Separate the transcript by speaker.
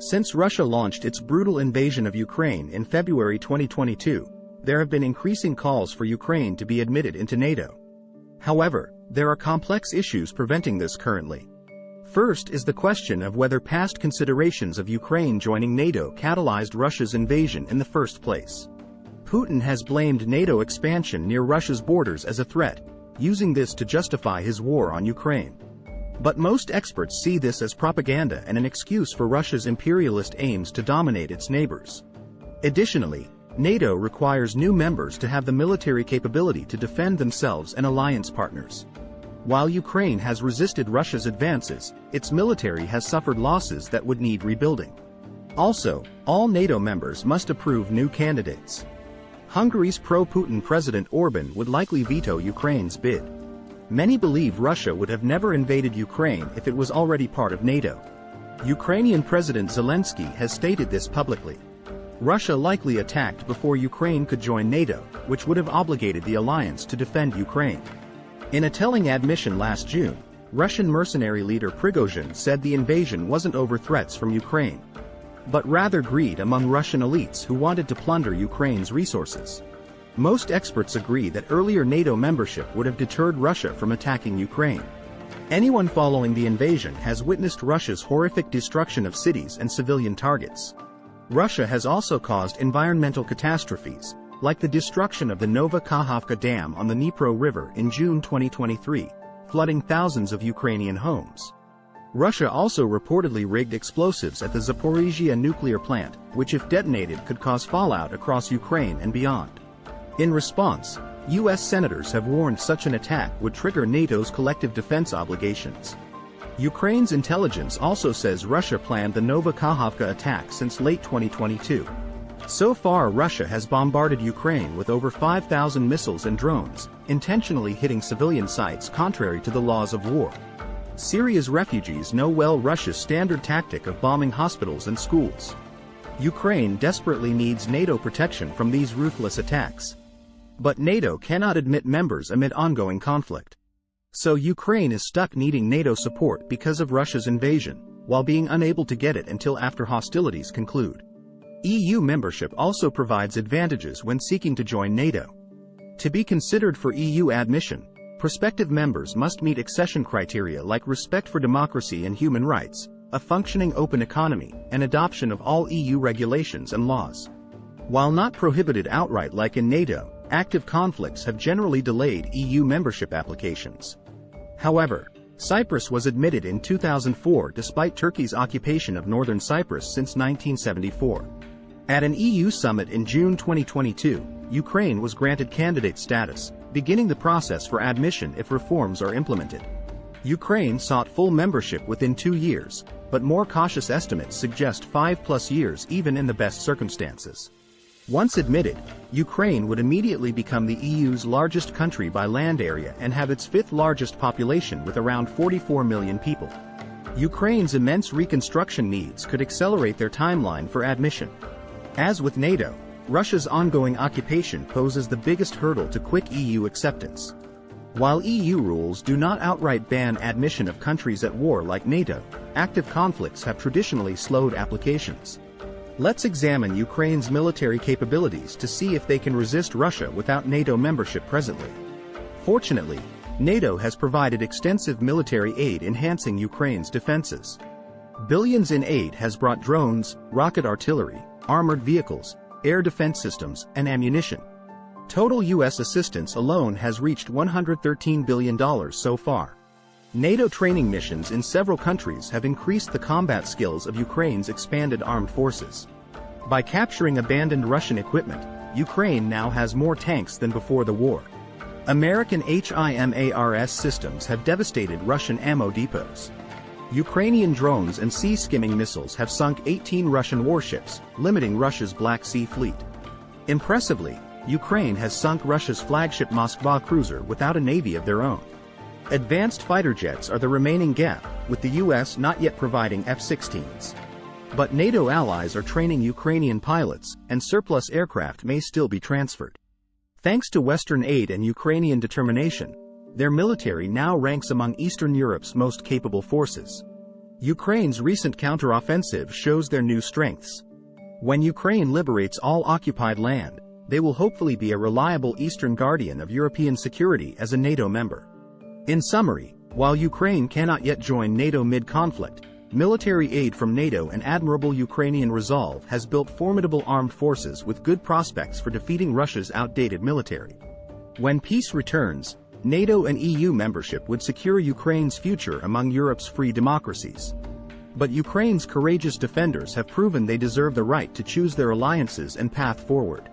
Speaker 1: Since Russia launched its brutal invasion of Ukraine in February 2022, there have been increasing calls for Ukraine to be admitted into NATO. However, there are complex issues preventing this currently. First is the question of whether past considerations of Ukraine joining NATO catalyzed Russia's invasion in the first place. Putin has blamed NATO expansion near Russia's borders as a threat, using this to justify his war on Ukraine. But most experts see this as propaganda and an excuse for Russia's imperialist aims to dominate its neighbors. Additionally, NATO requires new members to have the military capability to defend themselves and alliance partners. While Ukraine has resisted Russia's advances, its military has suffered losses that would need rebuilding. Also, all NATO members must approve new candidates. Hungary's pro-Putin President Orban would likely veto Ukraine's bid. Many believe Russia would have never invaded Ukraine if it was already part of NATO. Ukrainian President Zelensky has stated this publicly. Russia likely attacked before Ukraine could join NATO, which would have obligated the alliance to defend Ukraine. In a telling admission last June, Russian mercenary leader Prigozhin said the invasion wasn't over threats from Ukraine, but rather greed among Russian elites who wanted to plunder Ukraine's resources. Most experts agree that earlier NATO membership would have deterred Russia from attacking Ukraine. Anyone following the invasion has witnessed Russia's horrific destruction of cities and civilian targets. Russia has also caused environmental catastrophes, like the destruction of the Nova Kakhovka Dam on the Dnipro River in June 2023, flooding thousands of Ukrainian homes. Russia also reportedly rigged explosives at the Zaporizhzhia nuclear plant, which if detonated could cause fallout across Ukraine and beyond. In response, U.S. senators have warned such an attack would trigger NATO's collective defense obligations. Ukraine's intelligence also says Russia planned the Nova Kakhovka attack since late 2022. So far, Russia has bombarded Ukraine with over 5,000 missiles and drones, intentionally hitting civilian sites contrary to the laws of war. Syria's refugees know well Russia's standard tactic of bombing hospitals and schools. Ukraine desperately needs NATO protection from these ruthless attacks. But NATO cannot admit members amid ongoing conflict. So Ukraine is stuck needing NATO support because of Russia's invasion, while being unable to get it until after hostilities conclude. EU membership also provides advantages when seeking to join NATO. To be considered for EU admission, prospective members must meet accession criteria like respect for democracy and human rights, a functioning open economy, and adoption of all EU regulations and laws. While not prohibited outright like in NATO, active conflicts have generally delayed EU membership applications. However, Cyprus was admitted in 2004 despite Turkey's occupation of northern Cyprus since 1974. At an EU summit in June 2022, Ukraine was granted candidate status, beginning the process for admission if reforms are implemented. Ukraine sought full membership within 2 years, but more cautious estimates suggest 5+ years even in the best circumstances. Once admitted, Ukraine would immediately become the EU's largest country by land area and have its 5th largest population with around 44 million people. Ukraine's immense reconstruction needs could accelerate their timeline for admission. As with NATO, Russia's ongoing occupation poses the biggest hurdle to quick EU acceptance. While EU rules do not outright ban admission of countries at war like NATO, active conflicts have traditionally slowed applications. Let's examine Ukraine's military capabilities to see if they can resist Russia without NATO membership presently. Fortunately, NATO has provided extensive military aid enhancing Ukraine's defenses. Billions in aid has brought drones, rocket artillery, armored vehicles, air defense systems, and ammunition. Total U.S. assistance alone has reached $113 billion so far. NATO training missions in several countries have increased the combat skills of Ukraine's expanded armed forces. By capturing abandoned Russian equipment, Ukraine now has more tanks than before the war. American HIMARS systems have devastated Russian ammo depots. Ukrainian drones and sea-skimming missiles have sunk 18 Russian warships, limiting Russia's Black Sea fleet. Impressively, Ukraine has sunk Russia's flagship Moskva cruiser without a navy of their own. Advanced fighter jets are the remaining gap, with the U.S. not yet providing F-16s. But NATO allies are training Ukrainian pilots, and surplus aircraft may still be transferred. Thanks to Western aid and Ukrainian determination, their military now ranks among Eastern Europe's most capable forces. Ukraine's recent counteroffensive shows their new strengths. When Ukraine liberates all occupied land, they will hopefully be a reliable Eastern guardian of European security as a NATO member. In summary, while Ukraine cannot yet join NATO mid-conflict, military aid from NATO and admirable Ukrainian resolve has built formidable armed forces with good prospects for defeating Russia's outdated military. When peace returns, NATO and EU membership would secure Ukraine's future among Europe's free democracies. But Ukraine's courageous defenders have proven they deserve the right to choose their alliances and path forward.